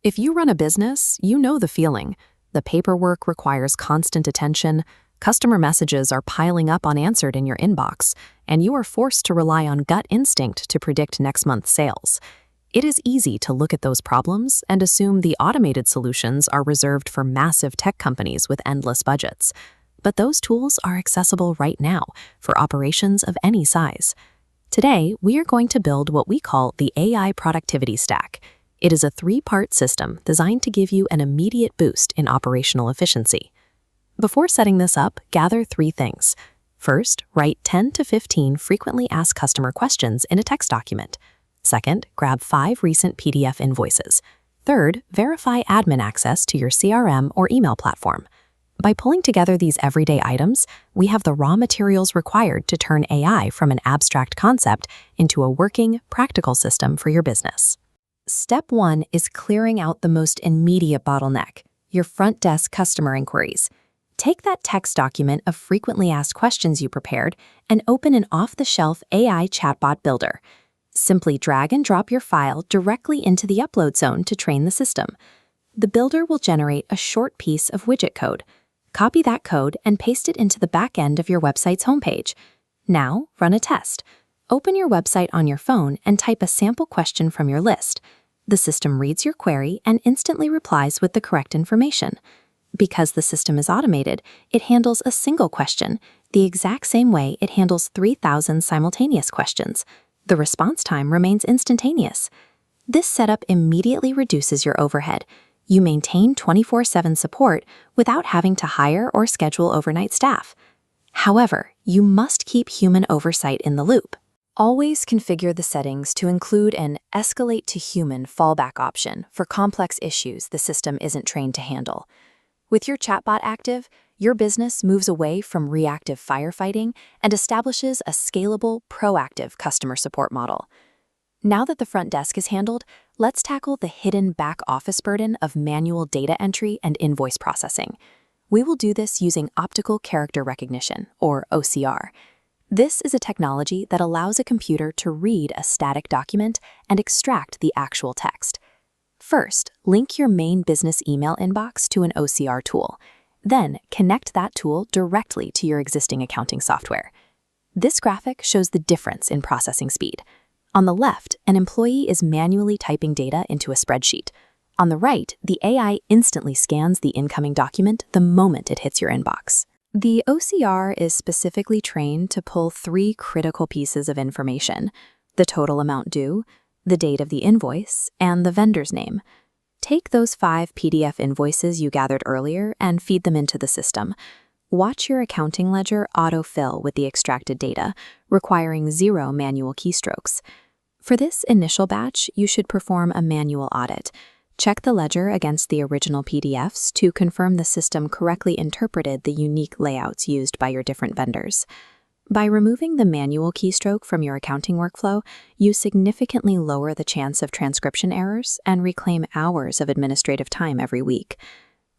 If you run a business, you know the feeling. The paperwork requires constant attention, customer messages are piling up unanswered in your inbox, and you are forced to rely on gut instinct to predict next month's sales. It is easy to look at those problems and assume the automated solutions are reserved for massive tech companies with endless budgets. But those tools are accessible right now for operations of any size. Today, we are going to build what we call the AI Productivity Stack. It is a 3-part system designed to give you an immediate boost in operational efficiency. Before setting this up, gather 3 things. First, write 10 to 15 frequently asked customer questions in a text document. Second, grab 5 recent PDF invoices. Third, verify admin access to your CRM or email platform. By pulling together these everyday items, we have the raw materials required to turn AI from an abstract concept into a working, practical system for your business. Step 1 is clearing out the most immediate bottleneck, your front desk customer inquiries. Take that text document of frequently asked questions you prepared and open an off-the-shelf AI chatbot builder. Simply drag and drop your file directly into the upload zone to train the system. The builder will generate a short piece of widget code. Copy that code and paste it into the back end of your website's homepage. Now, run a test. Open your website on your phone and type a sample question from your list. The system reads your query and instantly replies with the correct information. Because the system is automated, it handles a single question, the exact same way it handles 3,000 simultaneous questions. The response time remains instantaneous. This setup immediately reduces your overhead. You maintain 24/7 support without having to hire or schedule overnight staff. However, you must keep human oversight in the loop. Always configure the settings to include an escalate to human fallback option for complex issues the system isn't trained to handle. With your chatbot active, your business moves away from reactive firefighting and establishes a scalable, proactive customer support model. Now that the front desk is handled, let's tackle the hidden back office burden of manual data entry and invoice processing. We will do this using optical character recognition, or OCR. This is a technology that allows a computer to read a static document and extract the actual text. First, link your main business email inbox to an OCR tool. Then, connect that tool directly to your existing accounting software. This graphic shows the difference in processing speed. On the left, an employee is manually typing data into a spreadsheet. On the right, the AI instantly scans the incoming document the moment it hits your inbox. The OCR is specifically trained to pull 3 critical pieces of information: the total amount due, the date of the invoice, and the vendor's name. Take those 5 PDF invoices you gathered earlier and feed them into the system. Watch your accounting ledger autofill with the extracted data, requiring 0 manual keystrokes. For this initial batch, you should perform a manual audit. Check the ledger against the original PDFs to confirm the system correctly interpreted the unique layouts used by your different vendors. By removing the manual keystroke from your accounting workflow, you significantly lower the chance of transcription errors and reclaim hours of administrative time every week.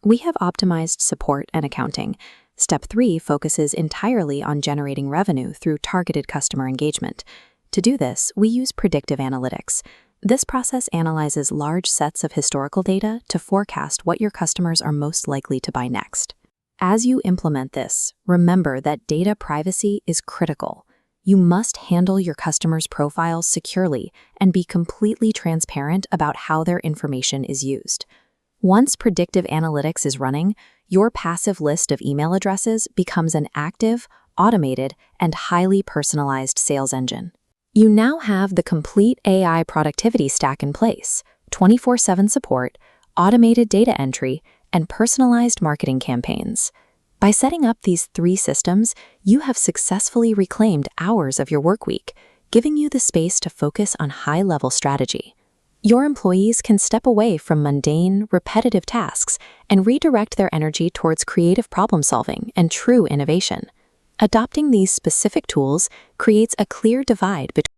We have optimized support and accounting. Step 3 focuses entirely on generating revenue through targeted customer engagement. To do this, we use predictive analytics. This process analyzes large sets of historical data to forecast what your customers are most likely to buy next. As you implement this, remember that data privacy is critical. You must handle your customers' profiles securely and be completely transparent about how their information is used. Once predictive analytics is running, your passive list of email addresses becomes an active, automated, and highly personalized sales engine. You now have the complete AI productivity stack in place: 24/7 support, automated data entry, and personalized marketing campaigns. By setting up these 3 systems, you have successfully reclaimed hours of your work week, giving you the space to focus on high-level strategy. Your employees can step away from mundane, repetitive tasks and redirect their energy towards creative problem-solving and true innovation. Adopting these specific tools creates a clear divide between